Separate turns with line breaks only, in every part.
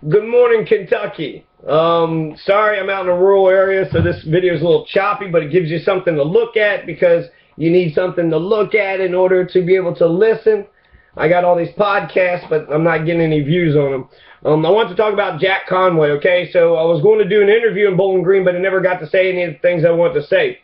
Good morning, Kentucky. Sorry, I'm out in a rural area, so this video is a little choppy, but it gives you something to look at because you need something to look at in order to be able to listen. I got all these podcasts, but I'm not getting any views on them. I want to talk about Jack Conway, okay? So I was going to do an interview in Bowling Green, but I never got to say any of the things I want to say.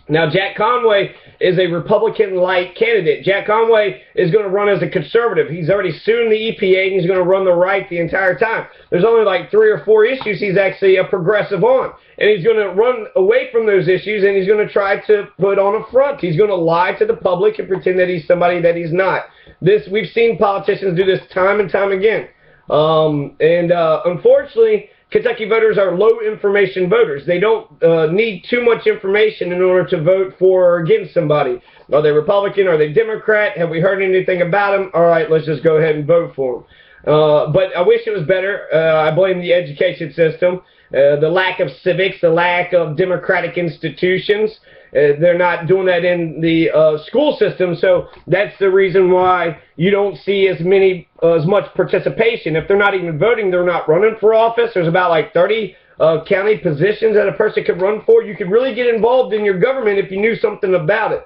Now, Jack Conway is a Republican-like candidate. Jack Conway is going to run as a conservative. He's already sued the EPA, and he's going to run the right the entire time. There's only like 3 or 4 issues he's actually a progressive on. And he's going to run away from those issues, and he's going to try to put on a front. He's going to lie to the public and pretend that he's somebody that he's not. We've seen politicians do this time and time again. Unfortunately, Kentucky voters are low information voters. They don't need too much information in order to vote for or against somebody. Are they Republican? Are they Democrat? Have we heard anything about them? All right, let's just go ahead and vote for them. But I wish it was better. I blame the education system, the lack of civics, the lack of democratic institutions. They're not doing that in the school system, so that's the reason why you don't see as much participation. If they're not even voting, they're not running for office. There's about like 30 county positions that a person could run for. You could really get involved in your government if you knew something about it.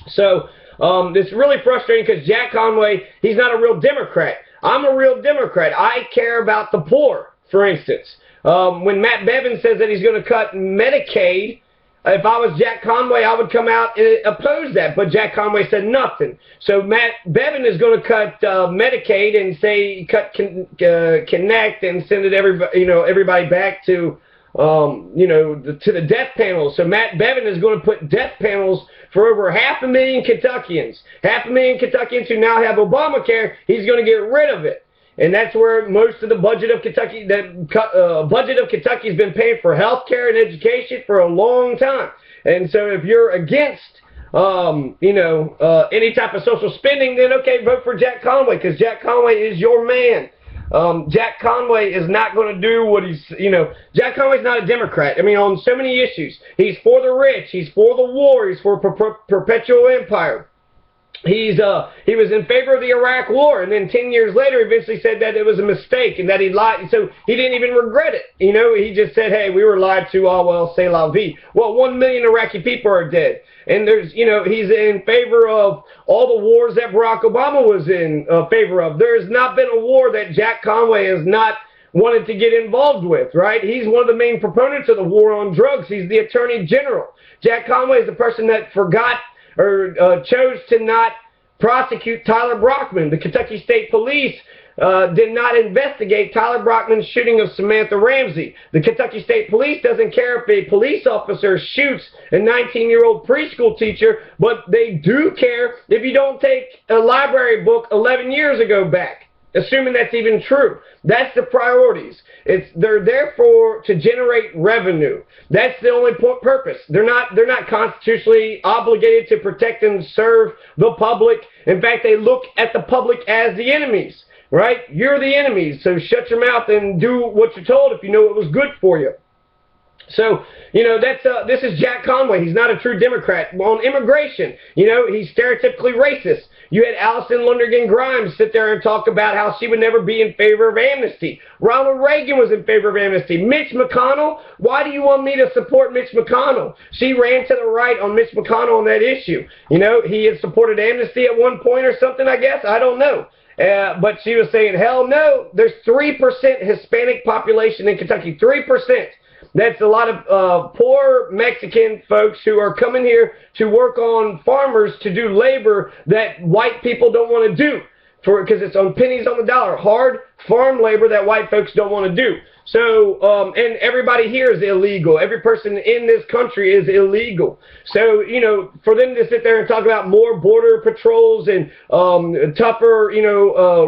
So it's really frustrating because Jack Conway, he's not a real Democrat. I'm a real Democrat. I care about the poor, for instance. When Matt Bevin says that he's going to cut Medicaid, if I was Jack Conway, I would come out and oppose that, but Jack Conway said nothing. So Matt Bevin is going to cut Medicaid and say cut Connect and send it everybody back to to the death panels. So Matt Bevin is going to put death panels for over 500,000 Kentuckians. 500,000 Kentuckians who now have Obamacare. He's going to get rid of it. And that's where most of the budget of Kentucky, has been paying for health care and education for a long time. And so if you're against, any type of social spending, then okay, vote for Jack Conway, because Jack Conway is your man. Jack Conway is not going to do what Jack Conway's not a Democrat. I mean, on so many issues. He's for the rich. He's for the war. He's for perpetual empire. He was in favor of the Iraq War, and then 10 years later, eventually said that it was a mistake and that he lied. So he didn't even regret it. He just said, "Hey, we were lied to. Oh well, c'est la vie." Well, 1 million Iraqi people are dead, and he's in favor of all the wars that Barack Obama was in favor of. There has not been a war that Jack Conway has not wanted to get involved with, right? He's one of the main proponents of the war on drugs. He's the Attorney General. Jack Conway is the person that forgot or chose to not prosecute Tyler Brockman. The Kentucky State Police did not investigate Tyler Brockman's shooting of Samantha Ramsey. The Kentucky State Police doesn't care if a police officer shoots a 19-year-old preschool teacher, but they do care if you don't take a library book 11 years ago back, assuming that's even true. That's the priorities. They're there to generate revenue. That's the only purpose. They're not constitutionally obligated to protect and serve the public. In fact, they look at the public as the enemies, right? You're the enemies, so shut your mouth and do what you're told if you know it was good for you. So, this is Jack Conway. He's not a true Democrat. On immigration, he's stereotypically racist. You had Allison Lundergan Grimes sit there and talk about how she would never be in favor of amnesty. Ronald Reagan was in favor of amnesty. Mitch McConnell, why do you want me to support Mitch McConnell? She ran to the right on Mitch McConnell on that issue. He had supported amnesty at one point or something, I guess. I don't know. But she was saying, hell no, there's 3% Hispanic population in Kentucky, 3%. That's a lot of poor Mexican folks who are coming here to work on farmers to do labor that white people don't want to do because it's on pennies on the dollar. Hard farm labor that white folks don't want to do. So, and everybody here is illegal. Every person in this country is illegal. So, for them to sit there and talk about more border patrols and tougher,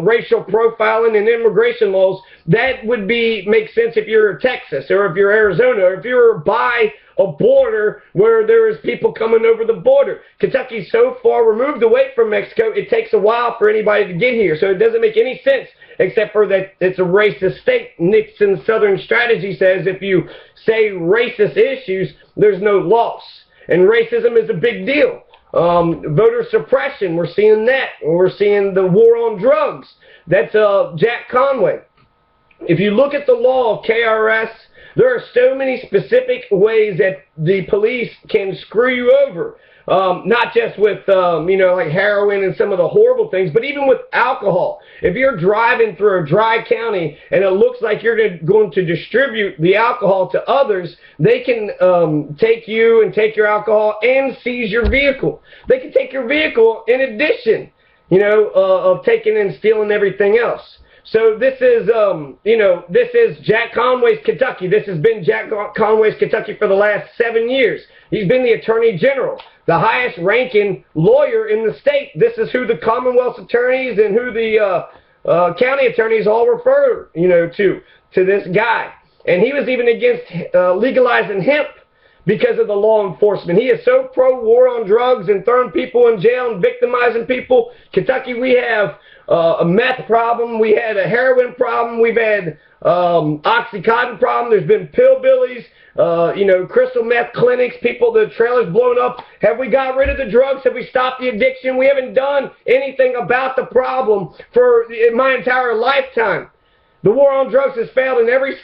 racial profiling and immigration laws, that would make sense if you're Texas or if you're Arizona or if you're by a border where there is people coming over the border. Kentucky's so far removed away from Mexico, it takes a while for anybody to get here. So it doesn't make any sense except for that it's a racist state. Nixon's Southern strategy says if you say racist issues, there's no loss. And racism is a big deal. Voter suppression, we're seeing that. We're seeing the war on drugs. That's Jack Conway. if you look at the law of KRS, there are so many specific ways that the police can screw you over. Not just with, like heroin and some of the horrible things, but even with alcohol. If you're driving through a dry county and it looks like you're going to distribute the alcohol to others, they can take you and take your alcohol and seize your vehicle. They can take your vehicle in addition, of taking and stealing everything else. So this is, this is Jack Conway's Kentucky. This has been Jack Conway's Kentucky for the last 7 years. He's been the Attorney General, the highest ranking lawyer in the state. This is who the Commonwealth's attorneys and who the county attorneys all refer, to this guy. And he was even against legalizing hemp because of the law enforcement. He is so pro-war on drugs and throwing people in jail and victimizing people. Kentucky, we have a meth problem. We had a heroin problem. We've had Oxycontin problem. There's been pillbillies, crystal meth clinics, the trailers blown up. Have we got rid of the drugs? Have we stopped the addiction? We haven't done anything about the problem for my entire lifetime. The war on drugs has failed in every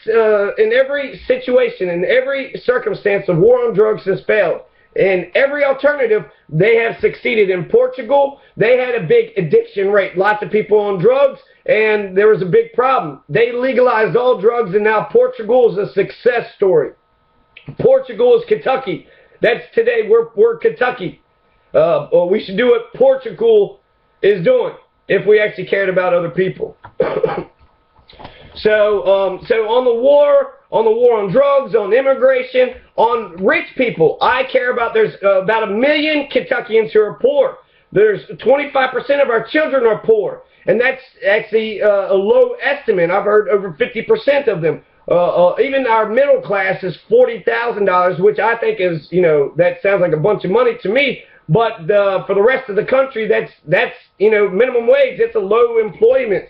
situation, in every circumstance. The war on drugs has failed. In every alternative, they have succeeded. In Portugal, they had a big addiction rate. Lots of people on drugs, and there was a big problem. They legalized all drugs, and now Portugal is a success story. Portugal is Kentucky. That's today. We're Kentucky. We should do what Portugal is doing if we actually cared about other people. So on the war on drugs, on immigration, on rich people, I care about. There's about 1 million Kentuckians who are poor. There's 25% of our children are poor, and that's actually a low estimate. I've heard over 50% of them. Even our middle class is $40,000, which I think is, that sounds like a bunch of money to me. But for the rest of the country, that's minimum wage. That's a low employment.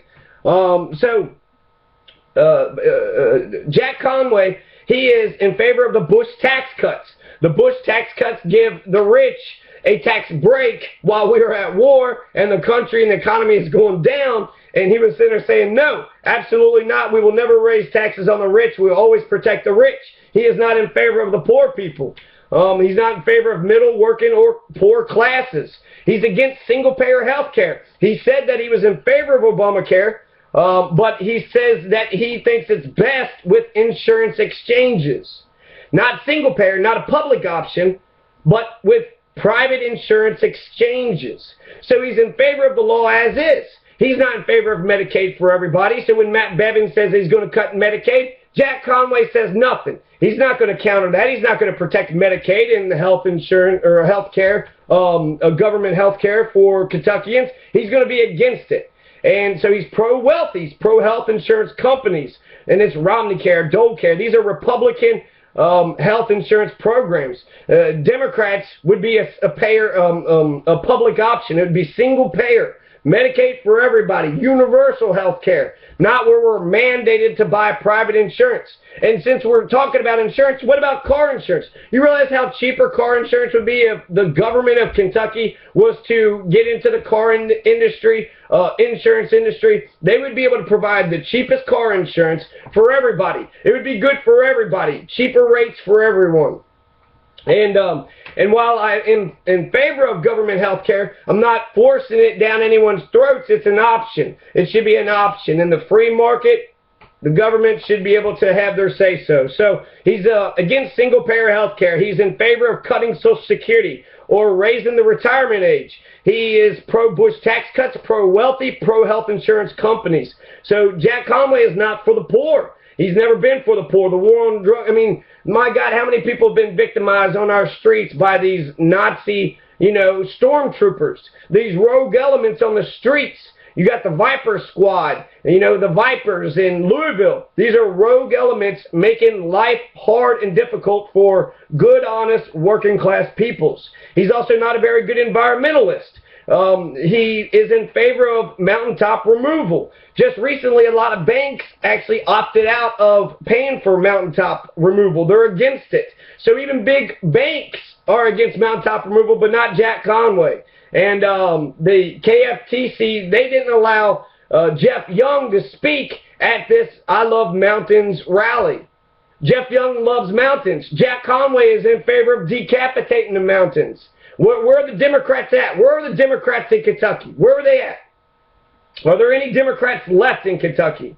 Jack Conway, he is in favor of the Bush tax cuts. The Bush tax cuts give the rich a tax break while we are at war and the country and the economy is going down. And he was sitting there saying, no, absolutely not. We will never raise taxes on the rich. We will always protect the rich. He is not in favor of the poor people. He's not in favor of middle, working, or poor classes. He's against single-payer health care. He said that he was in favor of Obamacare. But he says that he thinks it's best with insurance exchanges. Not single payer, not a public option, but with private insurance exchanges. So he's in favor of the law as is. He's not in favor of Medicaid for everybody. So when Matt Bevin says he's going to cut Medicaid, Jack Conway says nothing. He's not going to counter that. He's not going to protect Medicaid and the health insurance or health care, government health care for Kentuckians. He's going to be against it. And so he's pro-wealth, he's pro-health insurance companies, and it's Romneycare, Dolecare. These are Republican health insurance programs. Democrats would be a public option. It would be single payer, Medicaid for everybody, universal health care, not where we're mandated to buy private insurance. And since we're talking about insurance, what about car insurance? You realize how cheaper car insurance would be if the government of Kentucky was to get into the car industry, insurance industry? They would be able to provide the cheapest car insurance for everybody. It would be good for everybody, cheaper rates for everyone. And while I am in favor of government health care, I'm not forcing it down anyone's throats. It's an option. It should be an option. In the free market, the government should be able to have their say-so. So he's against single-payer health care. He's in favor of cutting Social Security or raising the retirement age. He is pro-Bush tax cuts, pro-wealthy, pro-health insurance companies. So Jack Conway is not for the poor. He's never been for the poor. The war on drugs, I mean, my God, how many people have been victimized on our streets by these Nazi, stormtroopers, these rogue elements on the streets? You got the Viper Squad, the Vipers in Louisville. These are rogue elements making life hard and difficult for good, honest, working-class peoples. He's also not a very good environmentalist. He is in favor of mountaintop removal. Just recently, a lot of banks actually opted out of paying for mountaintop removal. They're against it. So even big banks are against mountaintop removal, but not Jack Conway. And the KFTC, they didn't allow Jeff Young to speak at this I Love Mountains rally. Jeff Young loves mountains. Jack Conway is in favor of decapitating the mountains. Where are the Democrats at? Where are the Democrats in Kentucky? Where are they at? Are there any Democrats left in Kentucky?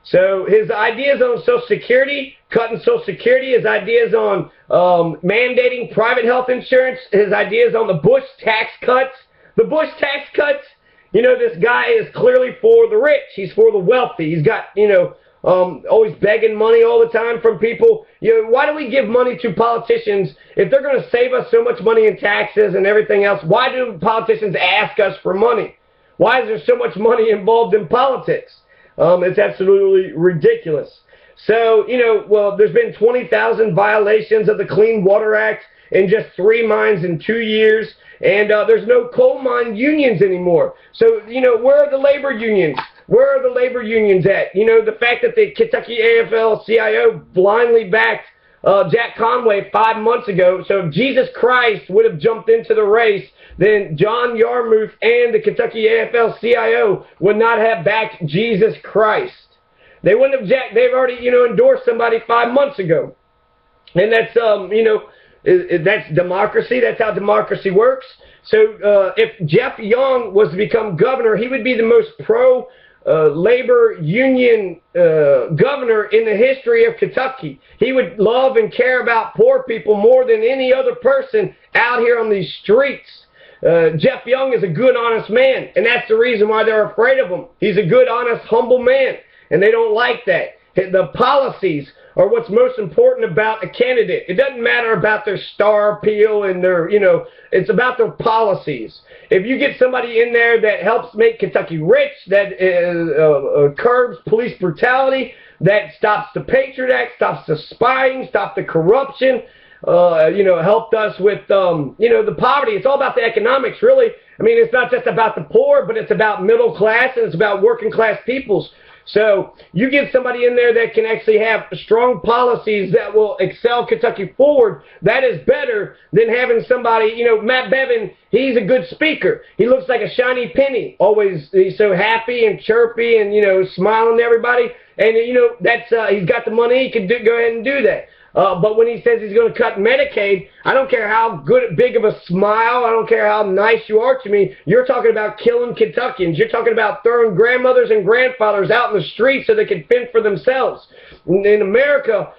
So his ideas on Social Security, cutting Social Security, his ideas on mandating private health insurance, his ideas on the Bush tax cuts. The Bush tax cuts, you know, this guy is clearly for the rich. He's for the wealthy. He's got, you know, always begging money all the time from people. You know, why do we give money to politicians if they're going to save us so much money in taxes and everything else? Why do politicians ask us for money? Why is there so much money involved in politics? It's absolutely ridiculous. So, you know, well, there's been 20,000 violations of the Clean Water Act in just 3 mines in 2 years, and there's no coal mine unions anymore. So, you know, where are the labor unions? Where are the labor unions at? You know, the fact that the Kentucky AFL-CIO blindly backed Jack Conway 5 months ago. So if Jesus Christ would have jumped into the race, then John Yarmouth and the Kentucky AFL-CIO would not have backed Jesus Christ. They wouldn't have they've already, you know, endorsed somebody 5 months ago. And that's, you know, that's democracy. That's how democracy works. So if Jeff Young was to become governor, he would be the most labor union governor in the history of Kentucky. He would love and care about poor people more than any other person out here on these streets. Jeff Young is a good, honest man, and that's the reason why they're afraid of him. He's a good, honest, humble man, and they don't like that. The policies are what's most important about a candidate. It doesn't matter about their star appeal and their, you know, it's about their policies. If you get somebody in there that helps make Kentucky rich, that curbs police brutality, that stops the Patriot Act, stops the spying, stops the corruption, you know, helped us with, you know, the poverty. It's all about the economics, really. I mean, it's not just about the poor, but it's about middle class and it's about working class peoples. So you get somebody in there that can actually have strong policies that will excel Kentucky forward. That is better than having somebody, you know, Matt Bevin, he's a good speaker. He looks like a shiny penny. Always, he's so happy and chirpy and, you know, smiling at everybody. And, you know, that's, he's got the money. He can go ahead and do that. But when he says he's going to cut Medicaid, I don't care how big of a smile, I don't care how nice you are to me, you're talking about killing Kentuckians. You're talking about throwing grandmothers and grandfathers out in the streets so they can fend for themselves. In America,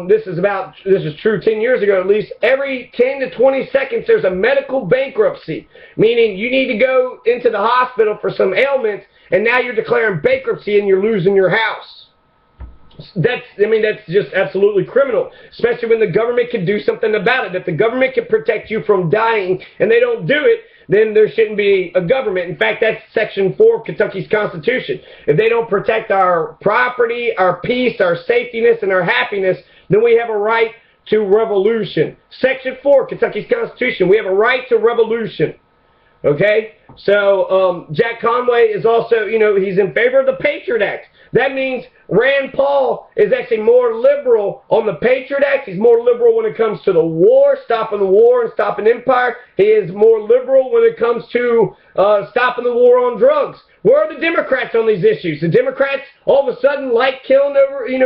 this is true 10 years ago at least, every 10 to 20 seconds there's a medical bankruptcy, meaning you need to go into the hospital for some ailments, and now you're declaring bankruptcy and you're losing your house. That's just absolutely criminal, especially when the government can do something about it. If the government can protect you from dying and they don't do it, then there shouldn't be a government. In fact, that's Section 4 of Kentucky's Constitution. If they don't protect our property, our peace, our safetyness, and our happiness, then we have a right to revolution. Section 4 of Kentucky's Constitution, we have a right to revolution. Okay? So Jack Conway is also, you know, he's in favor of the Patriot Act. That means Rand Paul is actually more liberal on the Patriot Act. He's more liberal when it comes to the war, stopping the war and stopping empire. He is more liberal when it comes to stopping the war on drugs. Where are the Democrats on these issues? The Democrats all of a sudden like killing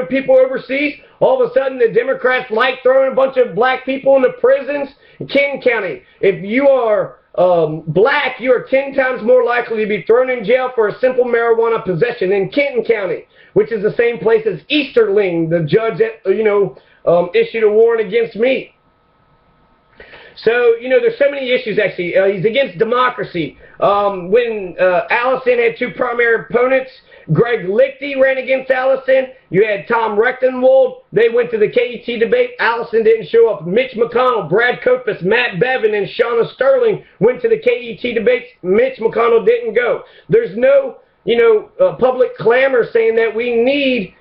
people overseas. All of a sudden the Democrats like throwing a bunch of black people into prisons. In Kenton County, if you are black, you are 10 times more likely to be thrown in jail for a simple marijuana possession in Kenton County, which is the same place as Easterling, the judge that, issued a warrant against me. So, you know, there's so many issues, actually. He's against democracy. When Allison had 2 primary opponents, Greg Lichty ran against Allison. You had Tom Rechtenwald. They went to the KET debate. Allison didn't show up. Mitch McConnell, Brad Kopus, Matt Bevin, and Shauna Sterling went to the KET debates. Mitch McConnell didn't go. There's no, public clamor saying that we need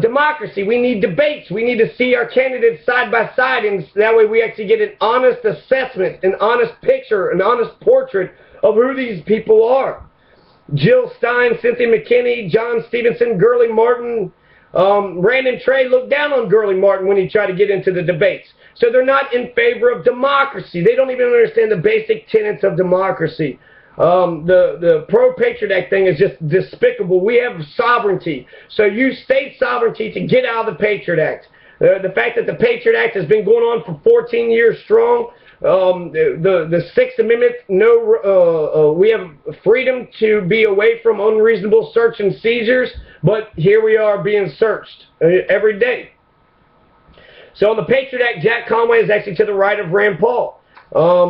democracy. We need debates. We need to see our candidates side by side, and that way we actually get an honest assessment, an honest picture, an honest portrait of who these people are. Jill Stein, Cynthia McKinney, John Stevenson, Gurley Martin, Brandon Trey looked down on Gurley Martin when he tried to get into the debates. So they're not in favor of democracy. They don't even understand the basic tenets of democracy. The pro-Patriot Act thing is just despicable. We have sovereignty. So use state sovereignty to get out of the Patriot Act. The fact that the Patriot Act has been going on for 14 years strong, the Sixth Amendment, we have freedom to be away from unreasonable search and seizures, but here we are being searched every day. So on the Patriot Act, Jack Conway is actually to the right of Rand Paul.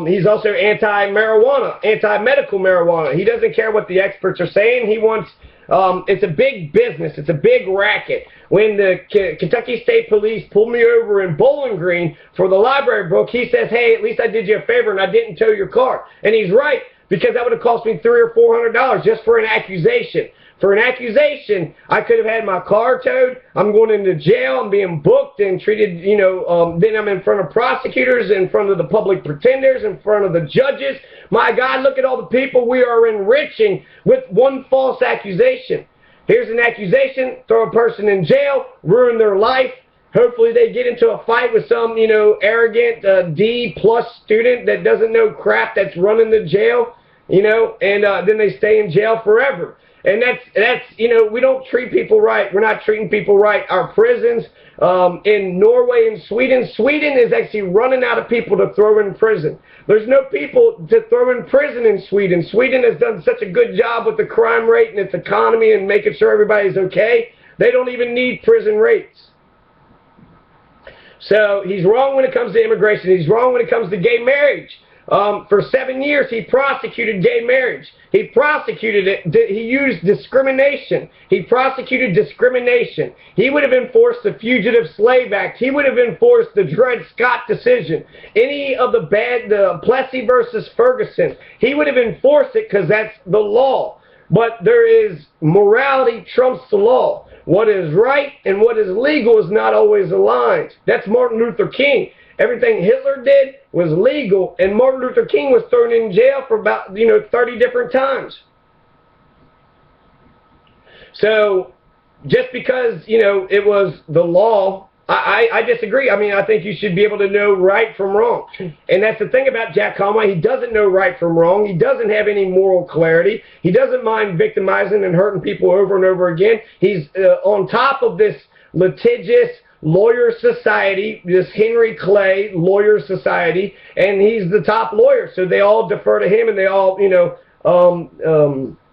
He's also anti-marijuana, anti-medical marijuana. He doesn't care what the experts are saying. He wants, it's a big business. It's a big racket. When the Kentucky State Police pulled me over in Bowling Green for the library book, he says, hey, at least I did you a favor and I didn't tow your car. And he's right, because that would have cost me $300 or $400 just for an accusation. For an accusation, I could have had my car towed. I'm going into jail. I'm being booked and treated, then I'm in front of prosecutors, in front of the public pretenders, in front of the judges. My God, look at all the people we are enriching with one false accusation. Here's an accusation, throw a person in jail, ruin their life. Hopefully they get into a fight with some, arrogant D-plus student that doesn't know crap that's running the jail, and then they stay in jail forever. And that's we don't treat people right. We're not treating people right. Our prisons in Norway and Sweden is actually running out of people to throw in prison. There's no people to throw in prison in Sweden. Sweden has done such a good job with the crime rate and its economy and making sure everybody's okay. They don't even need prison rates. So he's wrong when it comes to immigration. He's wrong when it comes to gay marriage. For 7 years, he prosecuted gay marriage. He prosecuted it. He used discrimination. He prosecuted discrimination. He would have enforced the Fugitive Slave Act. He would have enforced the Dred Scott decision. Any of the Plessy versus Ferguson, he would have enforced it because that's the law. But there is morality trumps the law. What is right and what is legal is not always aligned. That's Martin Luther King. Everything Hitler did was legal, and Martin Luther King was thrown in jail for about 30 different times. So just because it was the law, I disagree. I mean, I think you should be able to know right from wrong, and that's the thing about Jack Conway. He doesn't know right from wrong. He doesn't have any moral clarity. He doesn't mind victimizing and hurting people over and over again. He's on top of this litigious lawyer society, this Henry Clay lawyer society, and he's the top lawyer, so they all defer to him, and they all,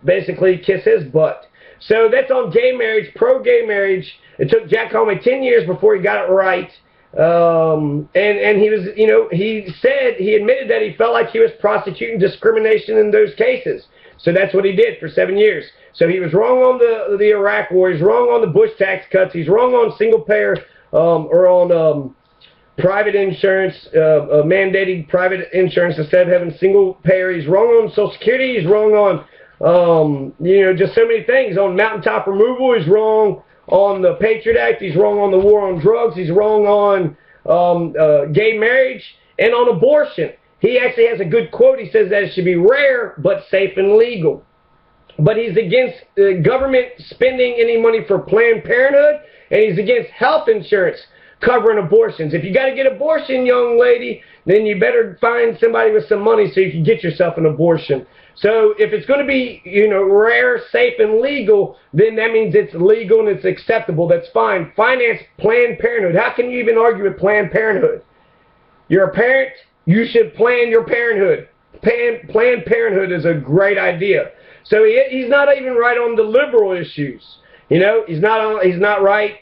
basically kiss his butt. So that's on gay marriage, pro-gay marriage. It took Jack Conway 10 years before he got it right, and he was, he admitted that he felt like he was prosecuting discrimination in those cases. So that's what he did for 7 years. So he was wrong on the Iraq War. He's wrong on the Bush tax cuts. He's wrong on single-payer or on private insurance, mandating private insurance instead of having single-payer. He's wrong on Social Security. He's wrong on, just so many things. On mountaintop removal, he's wrong on the Patriot Act. He's wrong on the war on drugs. He's wrong on gay marriage and on abortion. He actually has a good quote. He says that it should be rare but safe and legal. But he's against government spending any money for Planned Parenthood, and he's against health insurance covering abortions. If you got to get abortion, young lady, then you better find somebody with some money so you can get yourself an abortion. So if it's going to be, rare, safe, and legal, then that means it's legal and it's acceptable. That's fine. Finance Planned Parenthood. How can you even argue with Planned Parenthood? You're a parent. You should plan your parenthood. Planned Parenthood is a great idea. So he's not even right on the liberal issues. He's not right.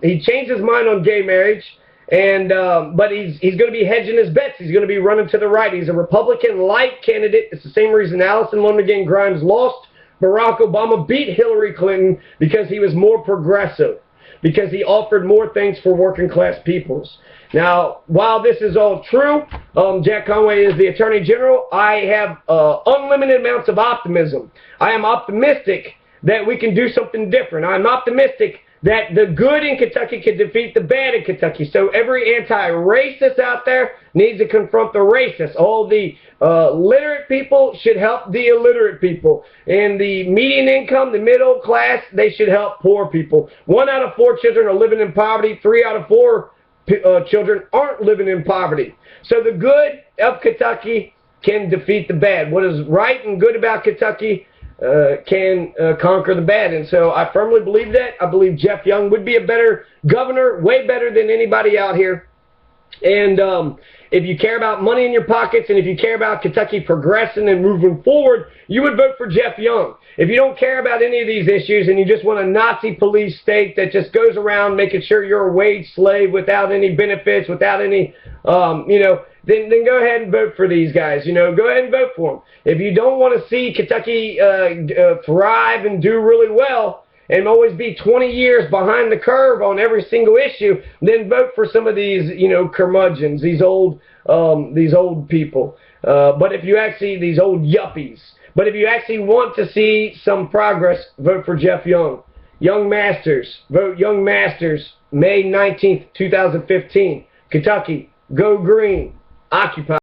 He changed his mind on gay marriage, and but he's going to be hedging his bets. He's going to be running to the right. He's a Republican light candidate. It's the same reason Allison Lonergan Grimes lost. Barack Obama beat Hillary Clinton because he was more progressive, because he offered more things for working class peoples. Now, while this is all true, Jack Conway is the Attorney General. I have unlimited amounts of optimism. I am optimistic that we can do something different. I'm optimistic that the good in Kentucky can defeat the bad in Kentucky. So every anti-racist out there needs to confront the racists. All the literate people should help the illiterate people. And the median income, the middle class, they should help poor people. 1 out of 4 children are living in poverty. 3 out of 4 children aren't living in poverty. So the good of Kentucky can defeat the bad. What is right and good about Kentucky can conquer the bad. And so I firmly believe that. I believe Jeff Young would be a better governor, way better than anybody out here. And if you care about money in your pockets and if you care about Kentucky progressing and moving forward, you would vote for Jeff Young. If you don't care about any of these issues and you just want a Nazi police state that just goes around making sure you're a wage slave without any benefits, without any, then go ahead and vote for these guys. Go ahead and vote for them. If you don't want to see Kentucky thrive and do really well, and always be 20 years behind the curve on every single issue, then vote for some of these, curmudgeons, these old people. But if you actually, these old yuppies. But if you actually want to see some progress, vote for Jeff Young. Young Masters, vote Young Masters, May 19th, 2015. Kentucky, go green. Occupy.